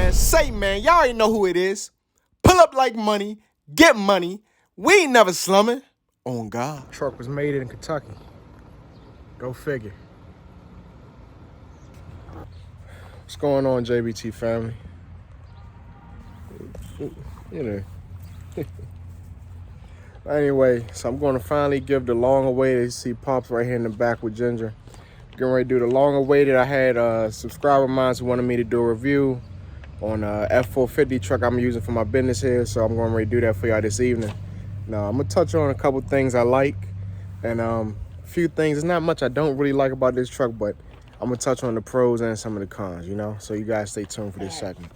man. Say, man, y'all already know who it is. Pull up like money, get money. We ain't never slumming. On God. Truck was made in Kentucky. Go figure. What's going on, JBT family? You know. Anyway, so I'm going to finally give the long-awaited, see Pops right here in the back with Ginger. Getting ready to do the long-awaited. I had a subscriber of mine who wanted me to do a review on a F-450 truck I'm using for my business here, so I'm going to do that for y'all this evening. Now, I'm going to touch on a couple things I like, and a few things. There's not much I don't really like about this truck, but I'm going to touch on the pros and some of the cons, you know? So you guys stay tuned for this segment.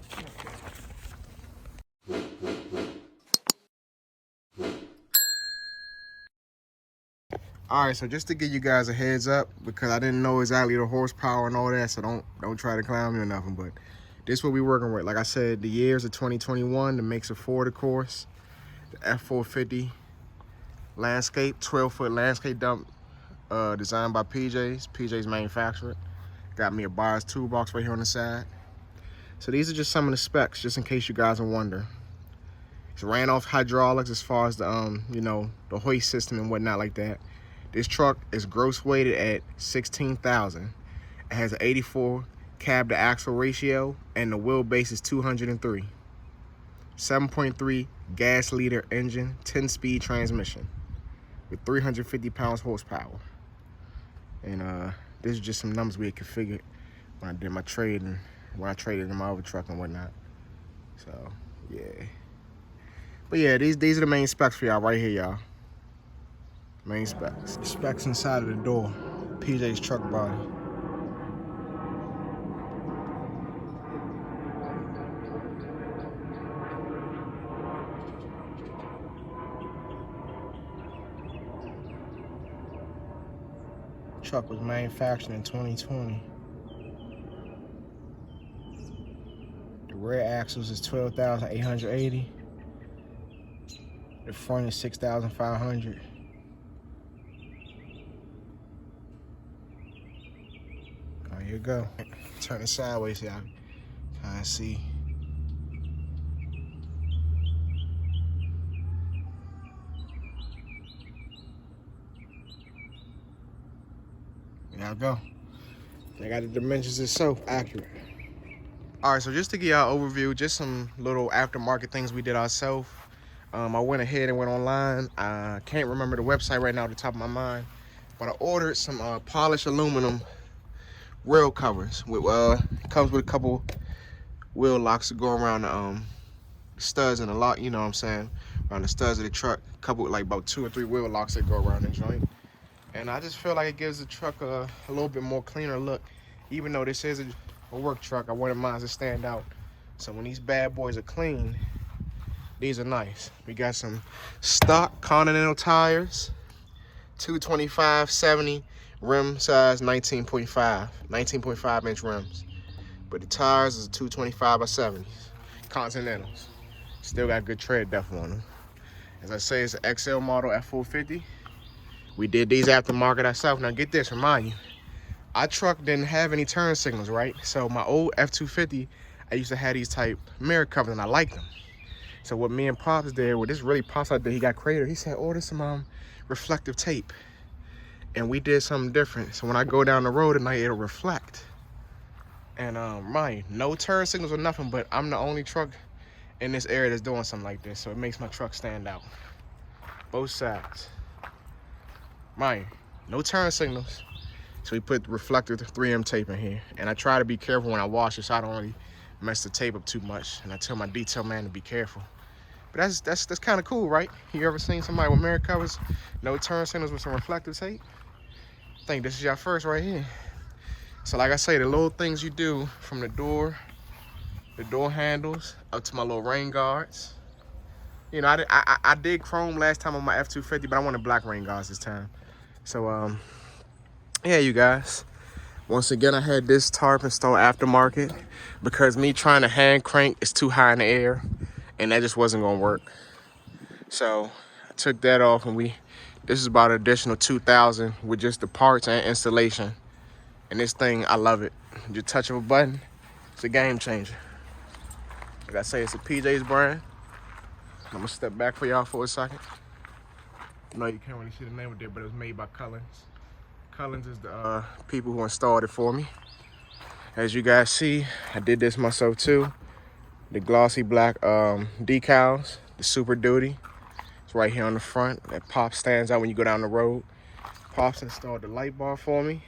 All right, so just to give you guys a heads up, because I didn't know exactly the horsepower and all that, so don't try to clown me or nothing, but this is what we're working with. Like I said, the years of 2021, the makes of Ford, of course, the F-450 landscape, 12-foot landscape dump, designed by PJ's manufacturer. Got me a buyer's toolbox right here on the side. So these are just some of the specs, just in case you guys are wondering. It's ran off hydraulics as far as the, you know, the hoist system and whatnot like that. This truck is gross weighted at 16,000. It has an 84 cab to axle ratio, and the wheelbase is 203. 7.3 gas liter engine, 10-speed transmission with 350 pounds horsepower. And this is just some numbers we had configured when I did my trading, when I traded in my other truck and whatnot. So yeah. But yeah, these are the main specs for y'all right here, y'all. Main specs. The specs inside of the door. PJ's truck body. Truck was manufactured in 2020. The rear axles is 12,880. The front is 6,500. Here you go. Turn it sideways so y'all kind of see. There y'all go. They got the dimensions itself accurate. All right, so just to give y'all an overview, just some little aftermarket things we did ourselves. I went ahead and went online. I can't remember the website right now at the top of my mind, but I ordered some polished aluminum rail covers. With it comes with a couple wheel locks to go around the studs and the lock, you know what I'm saying, around the studs of the truck. A couple, like about 2 or 3 wheel locks that go around the joint. And I just feel like it gives the truck a little bit more cleaner look. Even though this is a work truck, I wanted mine to stand out. So when these bad boys are clean, these are nice. We got some stock Continental tires, 225/70 rim size, 19.5 inch rims. But the tires is 225/70s, Continentals. Still got good tread depth on them. As I say, it's an XL model F-450. We did these aftermarket ourselves. Now get this, remind you, our truck didn't have any turn signals, right? So my old F-250, I used to have these type mirror covers and I liked them. So what me and Pops did, well, this really Pops out there, he got creative. He said, order some reflective tape. And we did something different. So when I go down the road at night, it'll reflect. And mind, no turn signals or nothing, but I'm the only truck in this area that's doing something like this. So it makes my truck stand out. Both sides. Mind, no turn signals. So we put reflective 3M tape in here. And I try to be careful when I wash it so I don't really mess the tape up too much. And I tell my detail man to be careful. But that's kind of cool, right? You ever seen somebody with mirror covers, no turn signals with some reflective tape? I think this is your first right here. So like I say, the little things you do from the door handles, up to my little rain guards. You know, I did chrome last time on my F-250, but I wanted black rain guards this time. So, yeah, you guys. Once again, I had this tarp installed aftermarket because me trying to hand crank is too high in the air, and that just wasn't gonna work. So I took that off, and this is about an additional $2,000 with just the parts and installation. And this thing, I love it. Just touch of a button, it's a game changer. Like I say, it's a PJ's brand. I'm gonna step back for y'all for a second. No, you can't really see the name of it, but it was made by Cullens. Cullens is the people who installed it for me. As you guys see, I did this myself too. The glossy black decals, the Super Duty. It's right here on the front. That pop stands out when you go down the road. Pops installed the light bar for me.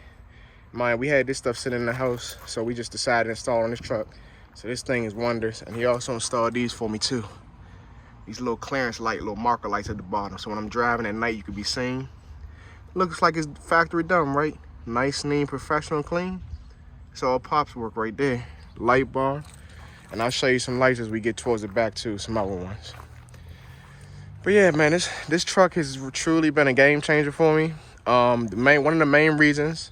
Mind, we had this stuff sitting in the house, so we just decided to install on this truck. So this thing is wonders. And he also installed these for me too. These little clearance light, little marker lights at the bottom. So when I'm driving at night, you can be seen. Looks like it's factory done, right? Nice, neat, professional, clean. It's all Pops work right there. Light bar. And I'll show you some lights as we get towards the back too, some other ones. But yeah, man, this truck has truly been a game changer for me. One of the main reasons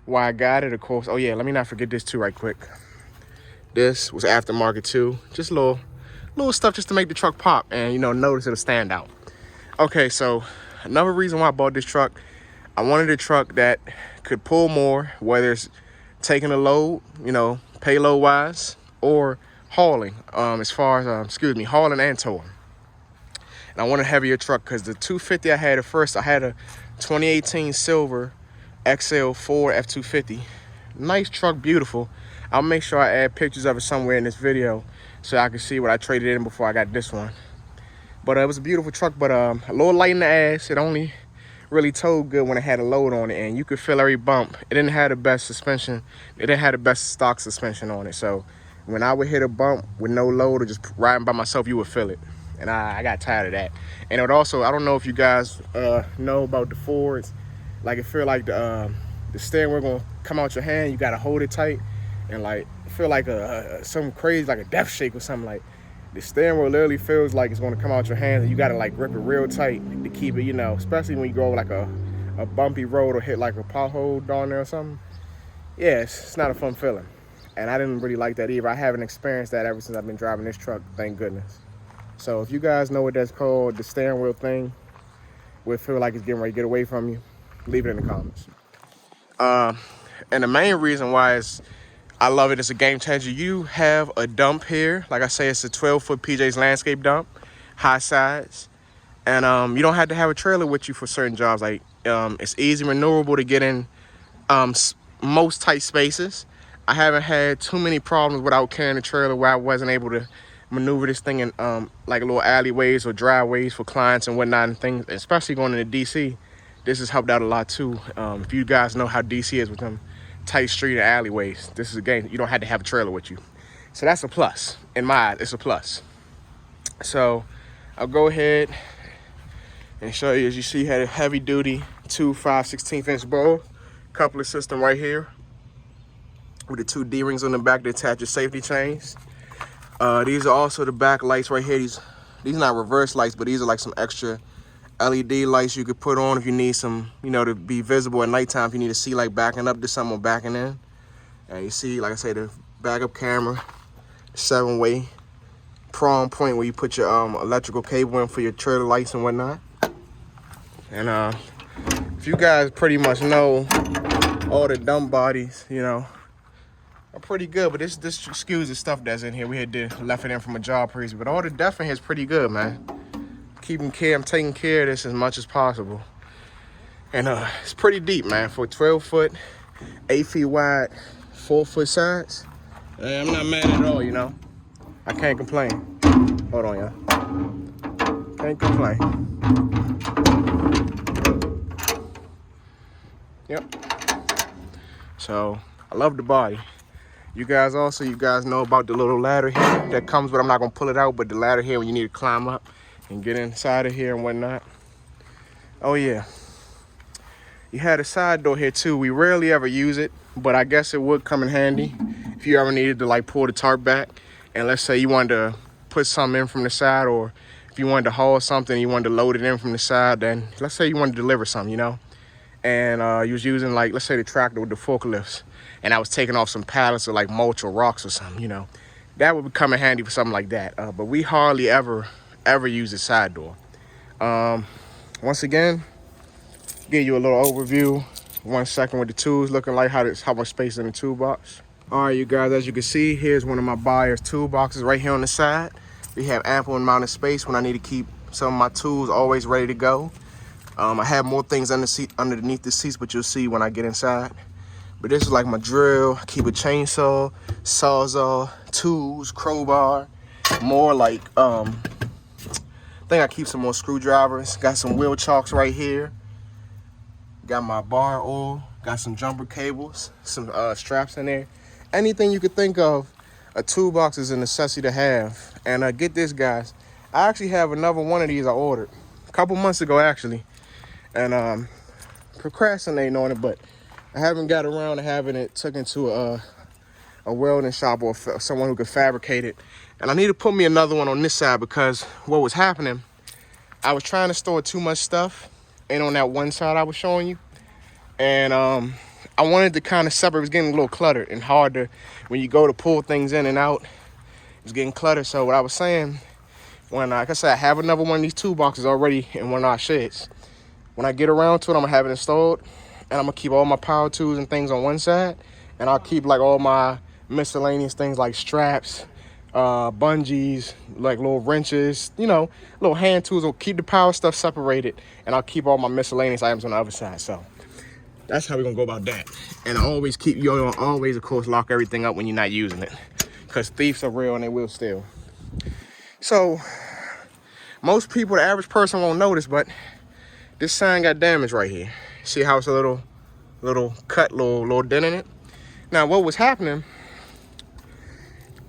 why I got it, of course. Oh yeah, let me not forget this too right quick. This was aftermarket too. Just little stuff just to make the truck pop and, you know, notice it'll stand out. Okay, so another reason why I bought this truck, I wanted a truck that could pull more, whether it's taking a load, you know, payload wise, or hauling, as far as, hauling and towing. And I want a heavier truck because the 250 I had at first, I had a 2018 silver XL Ford F-250. Nice truck, beautiful. I'll make sure I add pictures of it somewhere in this video so I can see what I traded in before I got this one. But it was a beautiful truck, but a little light in the ass. It only really towed good when it had a load on it, and you could feel every bump. It didn't have the best suspension. It didn't have the best stock suspension on it. So when I would hit a bump with no load or just riding by myself, you would feel it. And I got tired of that. And it would also, I don't know if you guys know about the Fords. Like, it feel like the steering wheel gonna come out your hand. You gotta hold it tight. And like, feel like something crazy, like a death shake or something. Like, the steering wheel literally feels like it's gonna come out your hands, and you gotta like grip it real tight to keep it, you know, especially when you go like a bumpy road or hit like a pothole down there or something. Yeah, it's not a fun feeling. And I didn't really like that either. I haven't experienced that ever since I've been driving this truck, thank goodness. So if you guys know what that's called, the steering wheel thing, where it feel like it's getting ready to get away from you, leave it in the comments. And the main reason why is I love it. It's a game changer. You have a dump here. Like I say, it's a 12-foot PJ's landscape dump, high sides. And you don't have to have a trailer with you for certain jobs. Like, it's easy, maneuverable to get in most tight spaces. I haven't had too many problems without carrying a trailer where I wasn't able to maneuver this thing in like little alleyways or driveways for clients and whatnot and things, especially going into DC. This has helped out a lot too. If you guys know how DC is with them tight street and alleyways, this is a game. You don't have to have a trailer with you. So that's a plus. In my eyes, it's a plus. So I'll go ahead and show you, as you see, had a heavy duty 2 5/16" bowl coupler system right here with the 2 D-rings on the back that attach your safety chains. These are also the back lights right here. These are not reverse lights, but these are like some extra LED lights you could put on if you need some, you know, to be visible at nighttime if you need to see like backing up to something or backing in. And you see, like I say, the backup camera, 7-way prong point where you put your electrical cable in for your trailer lights and whatnot. And if you guys pretty much know, all the dump bodies, you know, are pretty good, but this excuse the stuff that's in here. We had left it in from a job previously, but all the def in here is pretty good, man. I'm taking care of this as much as possible. And it's pretty deep, man, for 12-foot, 8 feet wide, 4-foot sides. I'm not mad at all, you know. I can't complain. Hold on, y'all. Can't complain. Yep. So I love the body. You guys know about the little ladder here that comes, but I'm not gonna pull it out, but the ladder here when you need to climb up and get inside of here and whatnot. Oh yeah. You had a side door here too. We rarely ever use it, but I guess it would come in handy if you ever needed to like pull the tarp back. And let's say you wanted to put something in from the side, or if you wanted to haul something, you wanted to load it in from the side, then let's say you wanted to deliver something, you know? And you was using like, let's say the tractor with the forklifts, and I was taking off some pallets of like mulch or rocks or something, you know? That would come in handy for something like that. But we hardly ever use the side door. Once again, give you a little overview. 1 second with the tools looking like how much space in the toolbox. All right, you guys, as you can see, here's one of my buyer's toolboxes right here on the side. We have ample amount of space when I need to keep some of my tools always ready to go. I have more things underneath the seats, but you'll see when I get inside. But this is like my drill. I keep a chainsaw, sawzall, tools, crowbar, more like, I think I keep some more screwdrivers. Got some wheel chalks right here. Got my bar oil, got some jumper cables, some straps in there. Anything you could think of, a toolbox is a necessity to have. And get this, guys, I actually have another one of these I ordered a couple months ago, actually. And procrastinating on it, but I haven't got around to having it taken to a welding shop or someone who could fabricate it. And I need to put me another one on this side because what was happening, I was trying to store too much stuff in on that one side I was showing you. And I wanted to kind of separate. It was getting a little cluttered and hard to, when you go to pull things in and out, it was getting cluttered. So what I was saying, when like I said, I have another one of these toolboxes already in one of our sheds. When I get around to it, I'm gonna have it installed, and I'm gonna keep all my power tools and things on one side, and I'll keep like all my miscellaneous things like straps, bungees, like little wrenches, you know, little hand tools. I'll keep the power stuff separated, and I'll keep all my miscellaneous items on the other side. So that's how we're gonna go about that. And I always always, of course, lock everything up when you're not using it, because thieves are real and they will steal. So most people, the average person, won't notice, but this sign got damaged right here. See how it's a little cut, little dent in it? Now, what was happening,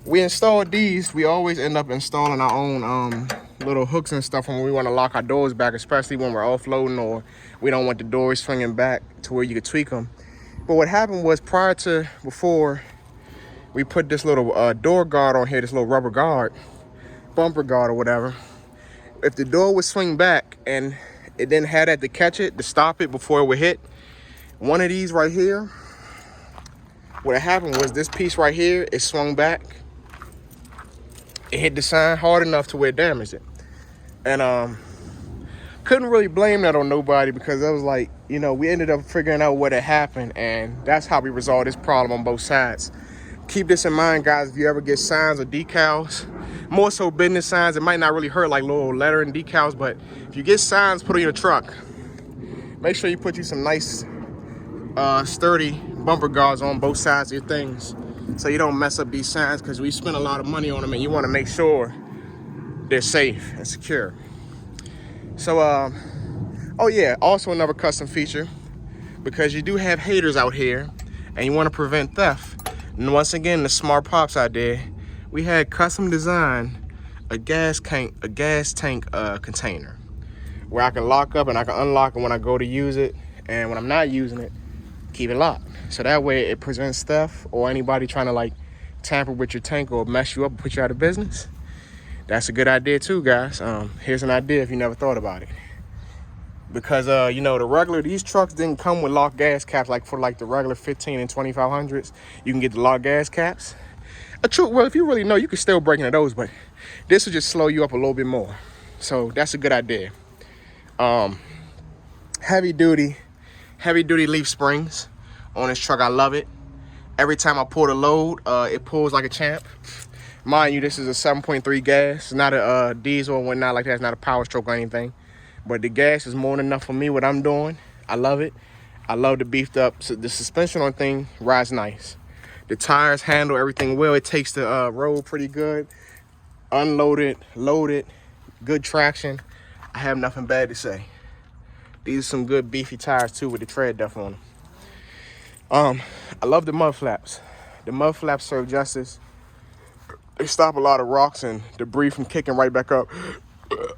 we installed these. We always end up installing our own little hooks and stuff when we want to lock our doors back, especially when we're offloading or we don't want the doors swinging back to where you could tweak them. But what happened was before we put this little door guard on here, this little rubber guard, bumper guard or whatever, if the door would swing back and it didn't have that to catch it, to stop it before it would hit, one of these right here, what happened was this piece right here, it swung back. It hit the sign hard enough to where it damaged it. And couldn't really blame that on nobody because it was like, you know, we ended up figuring out what had happened, and that's how we resolved this problem on both sides. Keep this in mind, guys, if you ever get signs or decals, more so business signs, it might not really hurt like little lettering decals, but if you get signs put on your truck, make sure you put you some nice sturdy bumper guards on both sides of your things so you don't mess up these signs, because we spend a lot of money on them and you want to make sure they're safe and secure. So oh yeah, also another custom feature, because you do have haters out here and you want to prevent theft. And once again, the smart pops out there, we had custom designed a gas tank container where I can lock up and I can unlock it when I go to use it, and when I'm not using it, keep it locked. So that way it prevents theft or anybody trying to like tamper with your tank or mess you up and put you out of business. That's a good idea too, guys. Here's an idea if you never thought about it. Because you know, these trucks didn't come with locked gas caps like for like the regular 15 and 2500s. You can get the locked gas caps. Well, if you really know, you can still break into those, but this will just slow you up a little bit more. So that's a good idea. Heavy duty leaf springs on this truck. I love it. Every time I pull the load, it pulls like a champ. Mind you, this is a 7.3 gas. It's not a diesel or whatnot like that. It's not a power stroke or anything. But the gas is more than enough for me, what I'm doing. I love it. I love the beefed up. So the suspension on thing rides nice. The tires handle everything well. It takes the road pretty good. Unloaded, loaded, good traction. I have nothing bad to say. These are some good beefy tires too with the tread depth on them. I love the mud flaps. The mud flaps serve justice. They stop a lot of rocks and debris from kicking right back up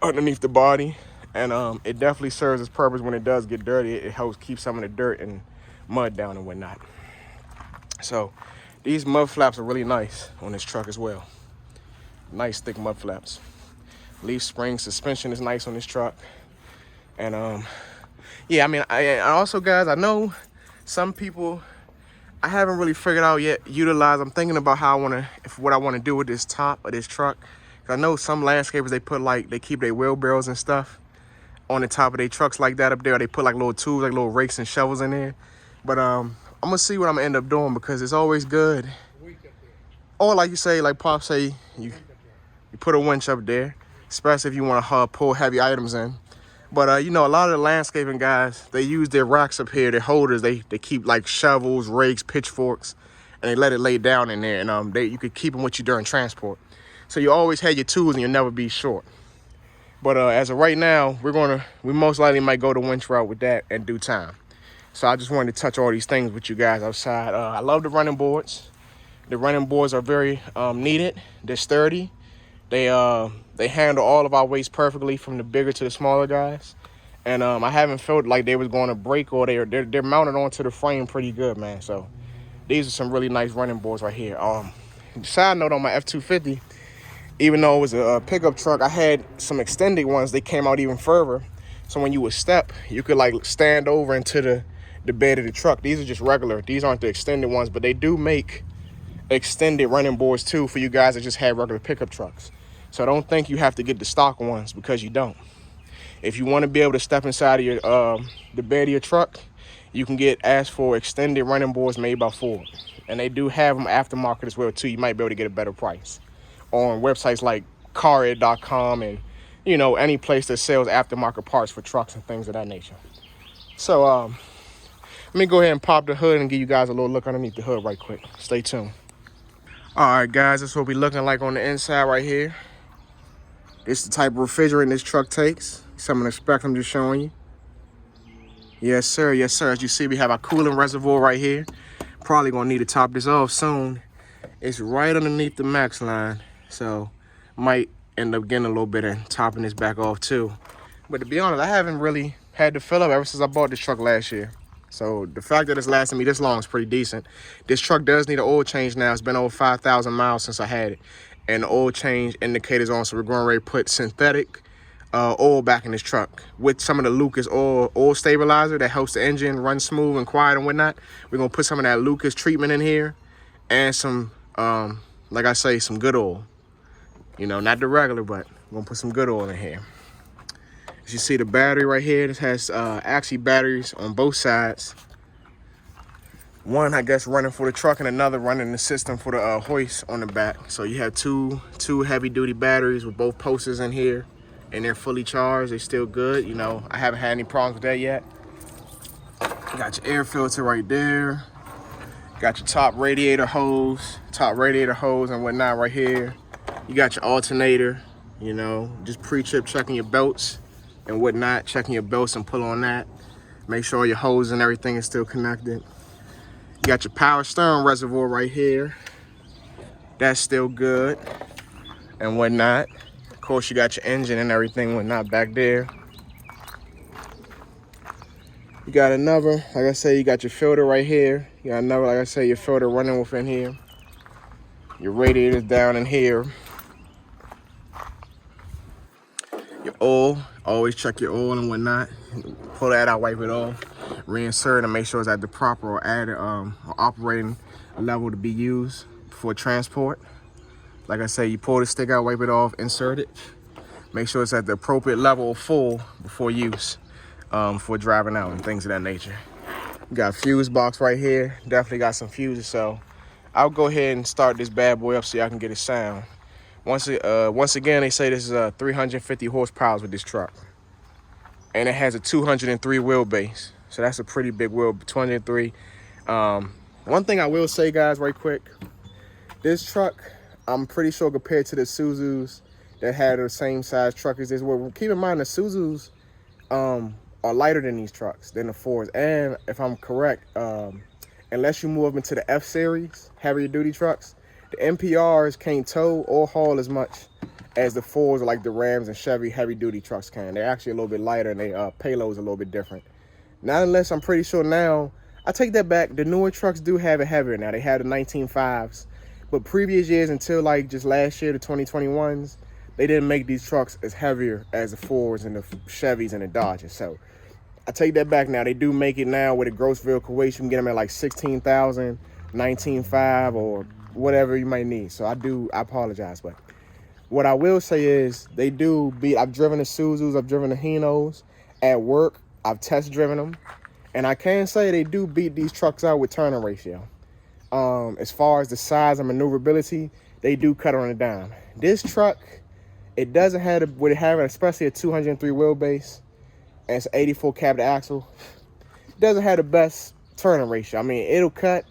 underneath the body. And it definitely serves its purpose when it does get dirty. It helps keep some of the dirt and mud down and whatnot. So these mud flaps are really nice on this truck as well. Nice thick mud flaps. Leaf spring suspension is nice on this truck. And yeah, I mean, I also, guys, I know some people, I haven't really figured out yet, I'm thinking about how what I want to do with this top of this truck. 'Cause I know some landscapers, they keep their wheelbarrows and stuff on the top of their trucks like that up there. They put like little tools, like little rakes and shovels in there. But I'm gonna see what I'm gonna end up doing, because it's always good Or like you say, like Pop say, you put a winch up there, especially if you want to pull heavy items in. But, you know, a lot of the landscaping guys, they use their racks up here, their holders. They keep, like, shovels, rakes, pitchforks, and they let it lay down in there. And you could keep them with you during transport. So you always have your tools and you'll never be short. But as of right now, we most likely might go the winch route with that in due time. So I just wanted to touch all these things with you guys outside. I love the running boards. The running boards are very needed. They're sturdy. They handle all of our weights perfectly, from the bigger to the smaller guys. And I haven't felt like they was going to break, or they're mounted onto the frame pretty good, man. So these are some really nice running boards right here. Side note on my F-250, even though it was a pickup truck, I had some extended ones. They came out even further. So when you would step, you could like stand over into the bed of the truck. These are just regular. These aren't the extended ones, but they do make extended running boards too for you guys that just have regular pickup trucks. So don't think you have to get the stock ones, because you don't. If you want to be able to step inside of your the bed of your truck, you can ask for extended running boards made by Ford. And they do have them aftermarket as well too. You might be able to get a better price on websites like cared.com and, you know, any place that sells aftermarket parts for trucks and things of that nature. So let me go ahead and pop the hood and give you guys a little look underneath the hood right quick. Stay tuned. All right, guys, that's what we're looking like on the inside right here. This is the type of refrigerant this truck takes. Some of the specs I'm just showing you. Yes, sir. Yes, sir. As you see, we have our coolant reservoir right here. Probably going to need to top this off soon. It's right underneath the max line. So might end up getting a little bit and topping this back off too. But to be honest, I haven't really had to fill up ever since I bought this truck last year. So the fact that it's lasting me this long is pretty decent. This truck does need an oil change now. It's been over 5,000 miles since I had it. And the oil change indicators on, so we're going ready to put synthetic oil back in this truck with some of the Lucas oil stabilizer that helps the engine run smooth and quiet and whatnot. We're going to put some of that Lucas treatment in here and some, like I say, some good oil. You know, not the regular, but we're going to put some good oil in here. As you see, the battery right here, this has actually batteries on both sides. One, I guess, running for the truck, and another running the system for the hoist on the back. So you have two heavy-duty batteries with both posters in here, and they're fully charged. They're still good. You know, I haven't had any problems with that yet. You got your air filter right there. Got your top radiator hose and whatnot right here. You got your alternator, you know, just pre-trip checking your belts and whatnot, checking your belts and pull on that. Make sure your hose and everything is still connected. You got your power steering reservoir right here. That's still good and whatnot. Of course, you got your engine and everything whatnot back there. You got another, like I say, you got your filter right here. You got another, like I say, your filter running within here. Your radiator's down in here. Your oil, always check your oil and whatnot. Pull that out, wipe it off. Reinsert and make sure it's at the proper or added operating level to be used for transport. Like I say, you pull the stick out, wipe it off, insert it. Make sure it's at the appropriate level of full before use, for driving out and things of that nature. We got a fuse box right here. Definitely got some fuses, so I'll go ahead and start this bad boy up so y'all can get a sound. Once again, they say this is 350 horsepower with this truck. And it has a 203 wheelbase. So that's a pretty big wheel, 203. One thing I will say, guys, right quick. This truck, I'm pretty sure compared to the Isuzus that had the same size truck as this. Well, keep in mind the Isuzus are lighter than these trucks, than the Fords. And if I'm correct, unless you move into the F series, heavier duty trucks, the NPRs can't tow or haul as much as the Fords, like the Rams and Chevy heavy duty trucks can. They're actually a little bit lighter and they payload's a little bit different. Not unless I'm pretty sure now, I take that back, the newer trucks do have it heavier now. They have the 19.5s. But previous years until like just last year, the 2021s, they didn't make these trucks as heavier as the Fords and the Chevys and the Dodges. So I take that back now. They do make it now with a gross vehicle weight. You can get them at like 16,000, 19.5 or whatever you might need. So I apologize. But what I will say is they do beat, I've driven the Isuzus, I've driven the Hinos at work. I've test driven them. And I can say they do beat these trucks out with turning ratio. As far as the size and maneuverability, they do cut on a dime. This truck, it doesn't have with it having especially a 203 wheelbase and it's 84 cab to axle, it doesn't have the best turning ratio. I mean, it'll cut,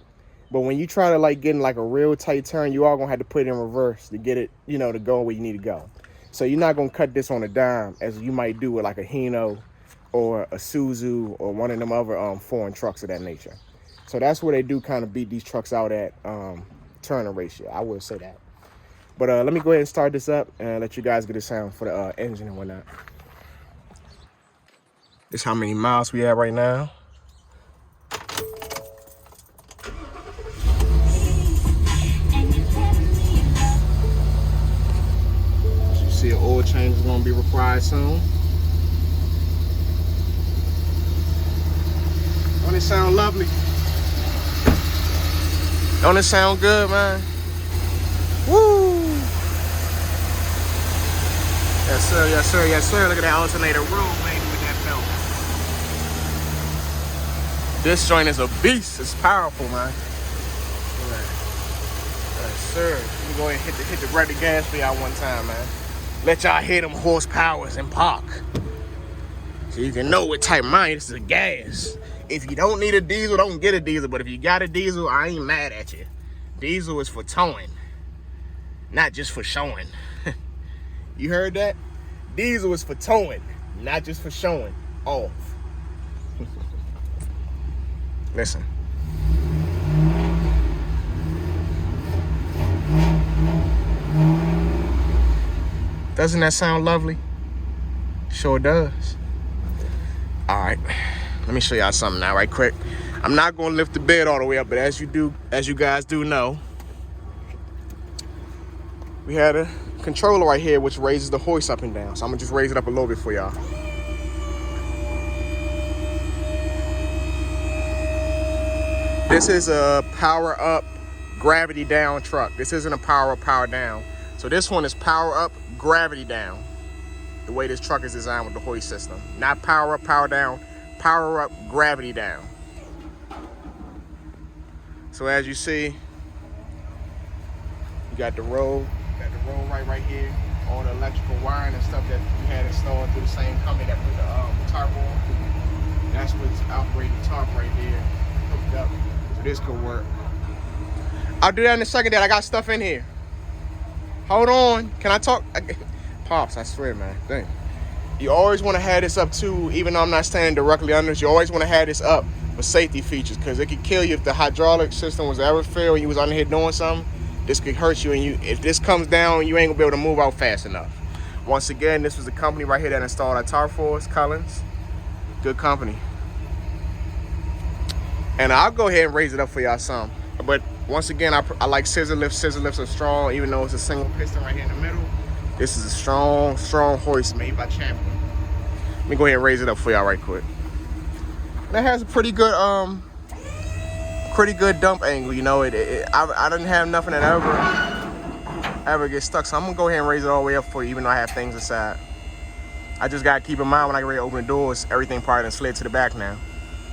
but when you try to like get in like a real tight turn, you are gonna have to put it in reverse to get it, you know, to go where you need to go. So you're not gonna cut this on a dime as you might do with like a Hino or a Suzu or one of them other foreign trucks of that nature. So that's where they do kind of beat these trucks out at turning ratio. I will say that. But let me go ahead and start this up and let you guys get a sound for the engine and whatnot. This is how many miles we have right now. As you see, an oil change is going to be required soon. Don't it sound lovely? Don't it sound good, man? Woo! Yes, sir, yes, sir, yes, sir. Look at that alternator room, lady, with that belt. This joint is a beast. It's powerful, man. Yes, sir. Let me go ahead and hit the brake and gas for y'all one time, man. Let y'all hear them horsepowers and park. So you can know what type of money this is a gas. If you don't need a diesel, don't get a diesel. But if you got a diesel, I ain't mad at you. Diesel is for towing, not just for showing. You heard that? Diesel is for towing, not just for showing off. Listen. Doesn't that sound lovely? Sure does. All right, let me show y'all something now right quick. I'm not gonna lift the bed all the way up, but as you guys do know, we had a controller right here which raises the hoist up and down. So I'm gonna just raise it up a little bit for y'all. This is a power up, gravity down truck. This isn't a power up, power down. So this one is power up, gravity down. The way this truck is designed with the hoist system. Not power up, power down, power up, gravity down. So as you see, you got the roll right here. All the electrical wiring and stuff that we had installed through the same company that put the tarp on. That's what's operating the tarp right there, hooked up. So this could work. I'll do that in a second, Dad. I got stuff in here. Hold on. Can I talk? Pops, I swear, man. Dang. You always want to have this up too, even though I'm not standing directly under this. You always want to have this up for safety features, because it could kill you if the hydraulic system was ever failed and you was under here doing something. This could hurt you, and if this comes down, you ain't gonna be able to move out fast enough. Once again, this was the company right here that installed our tarp for us, Collins. Good company. And I'll go ahead and raise it up for y'all some. But once again, I like scissor lifts. Scissor lifts are strong, even though it's a single piston right here in the middle. This is a strong hoist made by Champion. Let me go ahead and raise it up for y'all right quick. And it has a pretty good dump angle. You know, I didn't have nothing that ever get stuck. So I'm gonna go ahead and raise it all the way up for you, even though I have things inside. I just gotta keep in mind when I get ready to open the doors, everything probably done slid to the back now.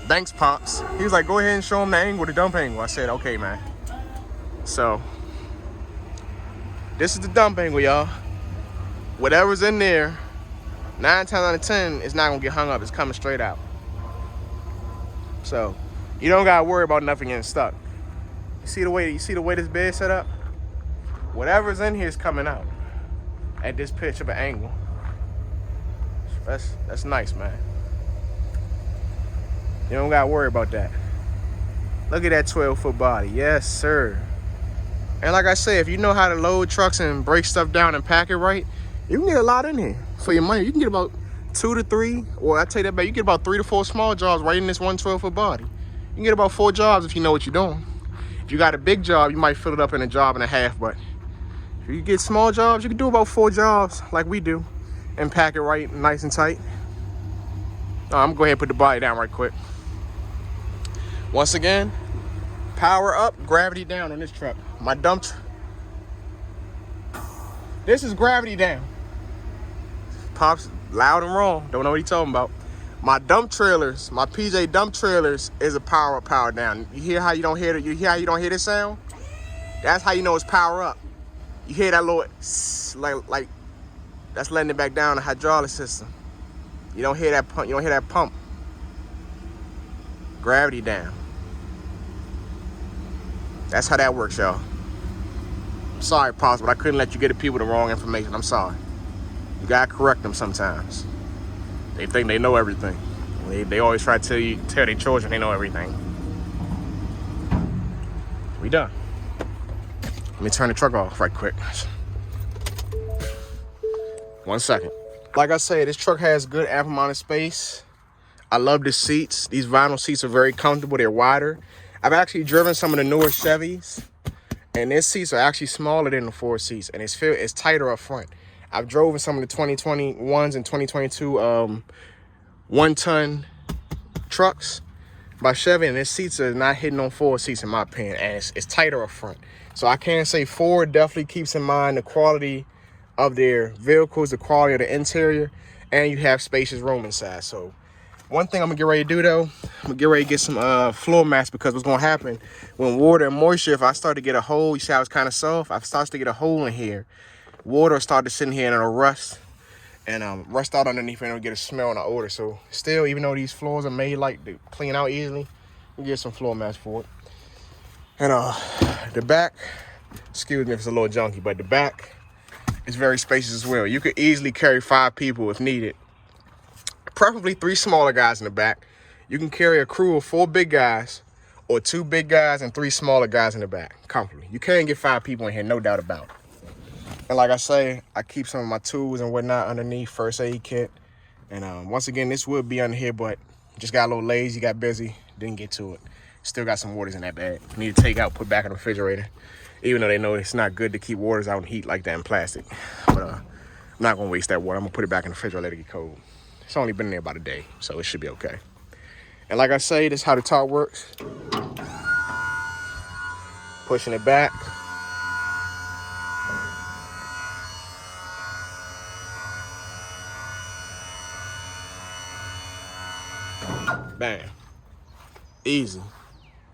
Thanks, Pops. He was like, go ahead and show him the angle, the dump angle. I said, okay, man. So this is the dump angle, y'all. Whatever's in there, 9 times out of 10, it's not gonna get hung up. It's coming straight out. So you don't gotta worry about nothing getting stuck. You see the way this bed's set up? Whatever's in here is coming out at this pitch of an angle. That's nice, man. You don't gotta worry about that. Look at that 12-foot body. Yes, sir. And like I said, if you know how to load trucks and break stuff down and pack it right, you can get a lot in here for your money. You can get about 2 to 3, or I tell you that back, you get about 3 to 4 small jobs right in this one 12-foot body. You can get about 4 jobs if you know what you're doing. If you got a big job, you might fill it up in a job and a half, but if you get small jobs, you can do about 4 jobs like we do and pack it right nice and tight. I'm gonna go ahead and put the body down right quick. Once again, power up, gravity down on this truck. My dump truck. This is gravity down. Pops loud and wrong. Don't know what he's talking about. My dump trailers, my PJ dump trailers is a power up, power down. You hear how you don't hear it? You hear how you don't hear this sound? That's how you know it's power up. You hear that little like that's letting it back down the hydraulic system. You don't hear that pump. You don't hear that pump. Gravity down. That's how that works, y'all. Sorry, Pops, but I couldn't let you get the people the wrong information. I'm sorry. You gotta correct them sometimes. They think they know everything. They always try to tell their children they know everything. We done. Let me turn the truck off right quick. 1 second. Like I said, this truck has good ample space. I love the seats. These vinyl seats are very comfortable. They're wider. I've actually driven some of the newer Chevys, and these seats are actually smaller than the Ford seats, and it's tighter up front. I've driven some of the 2021s and 2022 one-ton trucks by Chevy, and their seats are not hitting on Ford seats in my opinion, and it's tighter up front. So I can say Ford definitely keeps in mind the quality of their vehicles, the quality of the interior, and you have spacious room inside. So one thing I'm gonna get ready to do though, I'm gonna get ready to get some floor mats, because what's gonna happen when water and moisture, if I start to get a hole, you see how it's kind of soft, I start to get a hole in here, water start to sit in here and it'll rust and rust out underneath, and it'll get a smell and an odor. So still, even though these floors are made like to clean out easily, we get some floor mats for it. And the back, excuse me if it's a little junky, but the back is very spacious as well. You could easily carry 5 people if needed. Preferably 3 smaller guys in the back. You can carry a crew of 4 big guys, or 2 big guys and 3 smaller guys in the back comfortably. You can get 5 people in here, no doubt about it. And like I say, I keep some of my tools and whatnot underneath, first aid kit. And once again, this would be under here, but just got a little lazy, got busy, didn't get to it. Still got some waters in that bag. Need to take out, put back in the refrigerator. Even though they know it's not good to keep waters out in heat like that in plastic. But I'm not gonna waste that water. I'm gonna put it back in the refrigerator, let it get cold. It's only been in there about a day, so it should be okay. And like I say, this is how the top works. Pushing it back. Bam. Easy.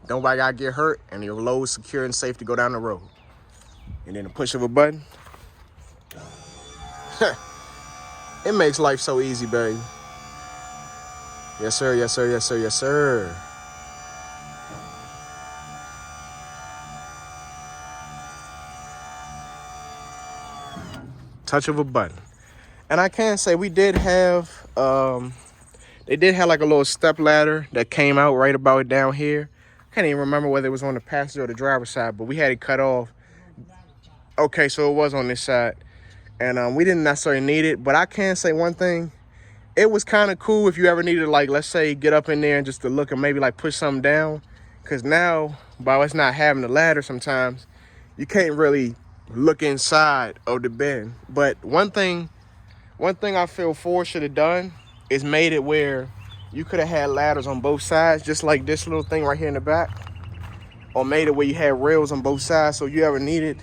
Nobody gotta get hurt, and your load is secure and safe to go down the road. And then the push of a button. It makes life so easy, baby. Yes, sir, yes, sir, yes, sir, yes, sir. Touch of a button. And I can say we did have, they did have like a little step ladder that came out right about down here. I can't even remember whether it was on the passenger or the driver's side, but we had it cut off. Okay, so it was on this side. And we didn't necessarily need it, but I can say one thing. It was kind of cool if you ever needed to, like, let's say, get up in there and just to look and maybe like push something down. Because now, by us not having the ladder sometimes, you can't really look inside of the bin. But one thing I feel Ford should have done is made it where you could have had ladders on both sides, just like this little thing right here in the back. Or made it where you had rails on both sides, so you ever needed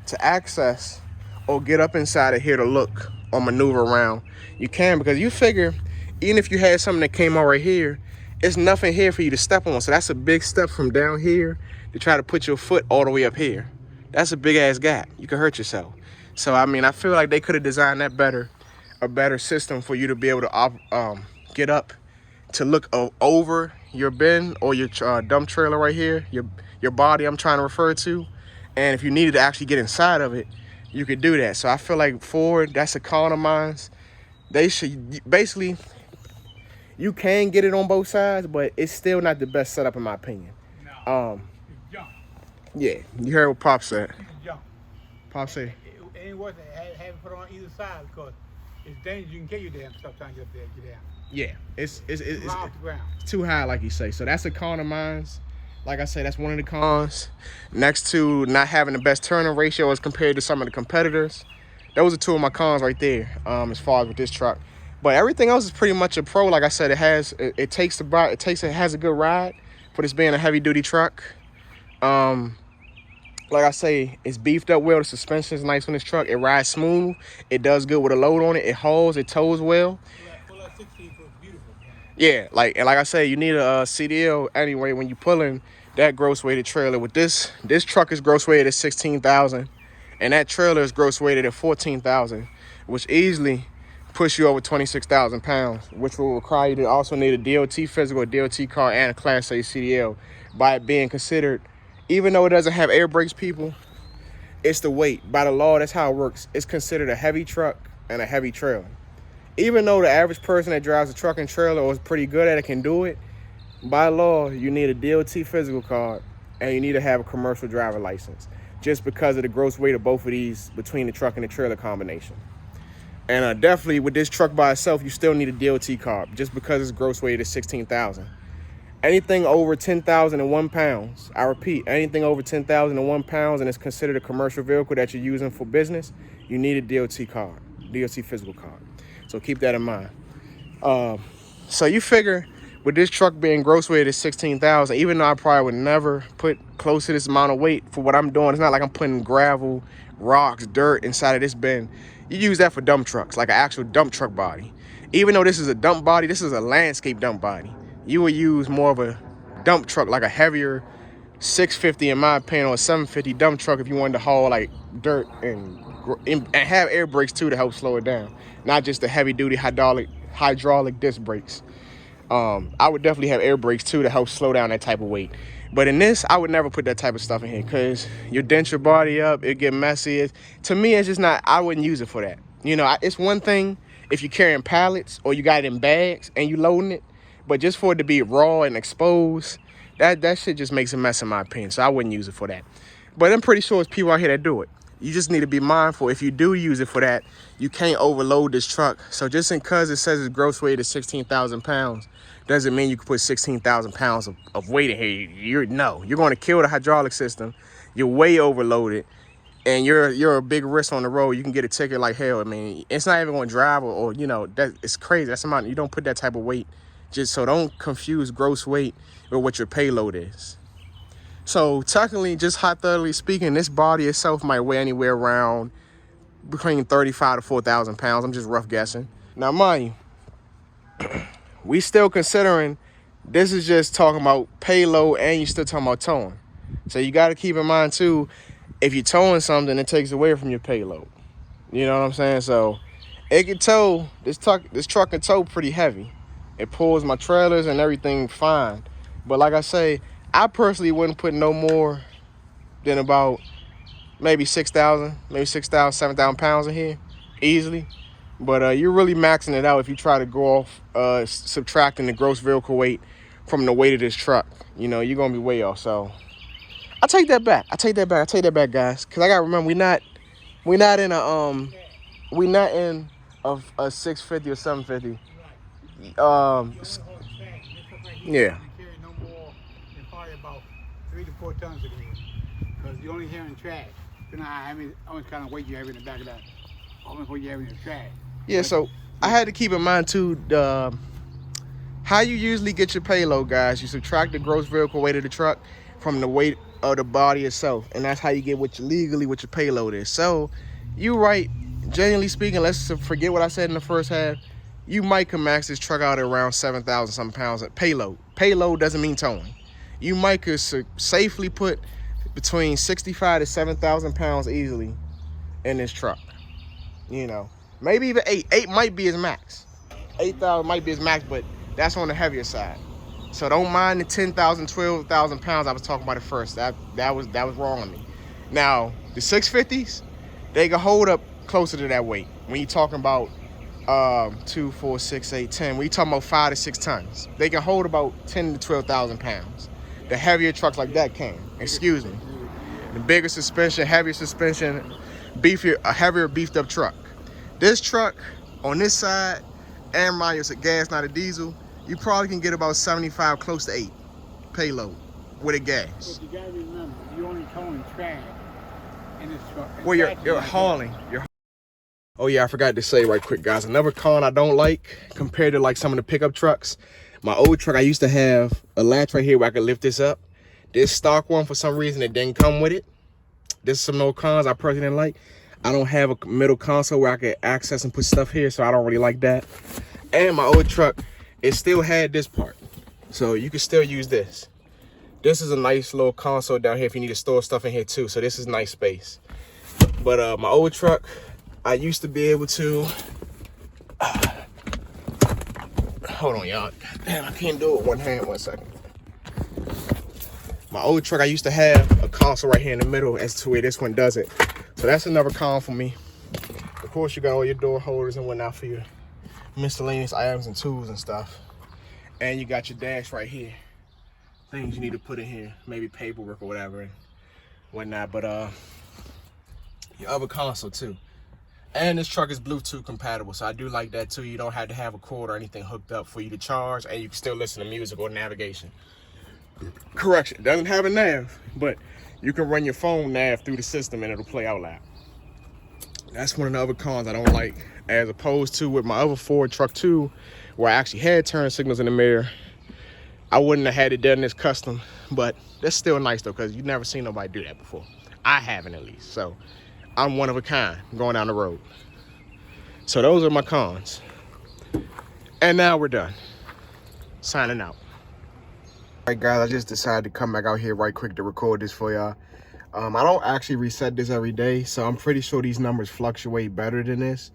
to access or get up inside of here to look or maneuver around, you can. Because you figure, even if you had something that came out right here, it's nothing here for you to step on. So that's a big step from down here to try to put your foot all the way up here. That's a big ass gap. You could hurt yourself. So I mean, I feel like they could have designed that better, a better system for you to be able to get up to look over your bin or your dump trailer right here, your body I'm trying to refer to. And if you needed to actually get inside of it, you could do that. So I feel like Ford, that's a con of mine. They should, basically, you can get it on both sides, but it's still not the best setup in my opinion. No, it's junk. Yeah, you heard what Pop said. It's junk. Pop said. It ain't worth it. Have it put on either side, because it's dangerous. You can kill your damn stuff trying to get up there, get down. Yeah, it's off the ground. too high, like you say. So that's a con of mine. Like I say, that's one of the cons. Next to not having the best turning ratio as compared to some of the competitors. Those are 2 of my cons right there, as far as with this truck. But everything else is pretty much a pro. Like I said, it has a good ride for this being a heavy duty truck. Like I say, it's beefed up well. The suspension is nice on this truck. It rides smooth. It does good with a load on it. It holds. It tows well. Pull that 16 foot, beautiful. Yeah, and like I said, you need a CDL anyway when you pulling that gross weighted trailer. With this truck is gross weighted at 16,000, and that trailer is gross weighted at 14,000, which easily push you over 26,000 pounds, which will require you to also need a DOT physical, a DOT car, and a Class A CDL. By it being considered, even though it doesn't have air brakes, people, it's the weight. By the law, that's how it works. It's considered a heavy truck and a heavy trailer. Even though the average person that drives a truck and trailer or is pretty good at it can do it, by law, you need a DOT physical card and you need to have a commercial driver license, just because of the gross weight of both of these between the truck and the trailer combination. And definitely with this truck by itself, you still need a DOT card just because its gross weight is 16,000. Anything over 10,001 pounds, I repeat, anything over 10,001 pounds and it's considered a commercial vehicle that you're using for business, you need a DOT card, DOT physical card. So keep that in mind. So you figure with this truck being gross weight at 16,000, even though I probably would never put close to this amount of weight for what I'm doing, it's not like I'm putting gravel, rocks, dirt inside of this bin. You use that for dump trucks, like an actual dump truck body. Even though this is a dump body, this is a landscape dump body. You would use more of a dump truck, like a heavier 650 in my opinion, or a 750 dump truck if you wanted to haul like dirt and have air brakes too to help slow it down, not just the heavy duty hydraulic disc brakes. I would definitely have air brakes too to help slow down that type of weight. But in this, I would never put that type of stuff in here because you dent your body up, it get messy. To me, it's just not, I wouldn't use it for that. You know, it's one thing if you're carrying pallets or you got it in bags and you loading it, but just for it to be raw and exposed, that shit just makes a mess in my opinion. So I wouldn't use it for that. But I'm pretty sure there's people out here that do it. You just need to be mindful. If you do use it for that, you can't overload this truck. So just because it says its gross weight is 16,000 pounds, doesn't mean you can put 16,000 pounds of weight in here. You're going to kill the hydraulic system. You're way overloaded, and you're a big risk on the road. You can get a ticket like hell. I mean, it's not even going to drive or you know, that it's crazy. That's amount. You don't put that type of weight. So don't confuse gross weight with what your payload is. So technically, just hypothetically speaking, this body itself might weigh anywhere around between 35 to 4,000 pounds. I'm just rough guessing. Now, mind you, we still considering this is just talking about payload and you're still talking about towing. So you got to keep in mind too, if you're towing something, it takes away from your payload. You know what I'm saying? So it can tow, this truck can tow pretty heavy. It pulls my trailers and everything fine. But like I say, I personally wouldn't put no more than about maybe 6,000, 7,000 pounds in here, easily. But you're really maxing it out if you try to go off subtracting the gross vehicle weight from the weight of this truck. You know, you're gonna be way off. So I take that back. I take that back, guys. Cause I gotta remember we're not in a 650 or 750. Yeah. No more than probably about 3 to 4 tons of it. Because you're only hearing trash. You know how much kind of weight you have in the back of that. How much weight you have in the trash. Yeah, so I had to keep in mind too, how you usually get your payload, guys. You subtract the gross vehicle weight of the truck from the weight of the body itself, and that's how you get what your payload is. So you right, genuinely speaking, let's forget what I said in the first half. You might can max this truck out at around 7,000 something pounds at payload. Payload doesn't mean towing. You might could safely put between 65 to 7,000 pounds easily in this truck. You know, maybe even 8. 8 might be his max. 8,000 might be his max, but that's on the heavier side. So don't mind the 10,000, 12,000 pounds I was talking about at first. That was wrong on me. Now, the 650s, they can hold up closer to that weight. When you're talking about 2, 4, 6, 8, 10, when you're talking about 5 to 6 tons, they can hold about 10 to 12,000 pounds. The heavier trucks like that can. Excuse me. The bigger suspension, heavier suspension, a heavier beefed up truck. This truck on this side, and mind you, it's a gas, not a diesel, you probably can get about 75, close to 8 payload with a gas. But you gotta remember, you're only towing trash in this truck. Well, you're hauling. Oh yeah, I forgot to say right quick, guys. Another con I don't like compared to like some of the pickup trucks. My old truck, I used to have a latch right here where I could lift this up. This stock one, for some reason, it didn't come with it. There's some no cons I personally didn't like. I don't have a middle console where I could access and put stuff here, so I don't really like that. And my old truck, it still had this part. So you can still use this. This is a nice little console down here if you need to store stuff in here too. So this is nice space. But my old truck, I used to be able to, hold on y'all. Damn, I can't do it with one hand, 1 second. My old truck, I used to have a console right here in the middle as to where this one doesn't. So that's another con for me. Of course, you got all your door holders and whatnot for your miscellaneous items and tools and stuff. And you got your dash right here. Things you need to put in here, maybe paperwork or whatever and whatnot. But your other console too. And this truck is Bluetooth compatible, so I do like that too. You don't have to have a cord or anything hooked up for you to charge, and you can still listen to music or navigation. Correction, it doesn't have a nav, but you can run your phone nav through the system and it'll play out loud. That's one of the other cons I don't like, as opposed to with my other Ford truck too, where I actually had turn signals in the mirror. I wouldn't have had it done this custom, but that's still nice though, because you've never seen nobody do that before. I haven't, at least, so I'm one of a kind going down the road. So those are my cons. And now we're done. Signing out. All right, guys, I just decided to come back out here right quick to record this for y'all. I don't actually reset this every day, so I'm pretty sure these numbers fluctuate better than this.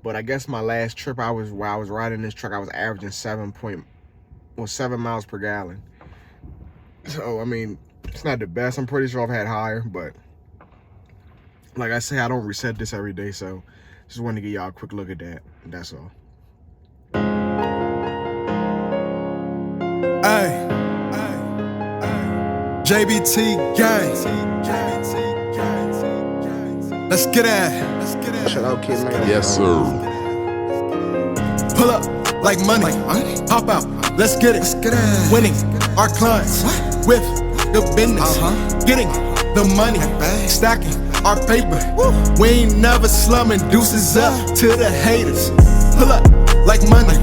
But I guess my last trip while I was riding this truck, I was averaging 7 miles per gallon. So, I mean, it's not the best. I'm pretty sure I've had higher, but like I say, I don't reset this every day, so just wanted to give y'all a quick look at that. That's all. Hey, JBT gang. Let's get at. Shout out, Kid Man. Yes, sir. Pull up like money. Hop out. Let's get it. Winning our clients with the business. Getting the money. Stacking our paper. We ain't never slumming. Deuces up to the haters. Pull up like money.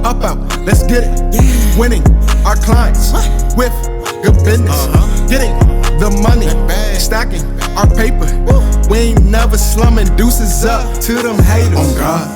Hop out. Let's get it. Winning our clients with good business. Getting the money. Stacking our paper. We ain't never slumming. Deuces up to them haters. Oh God.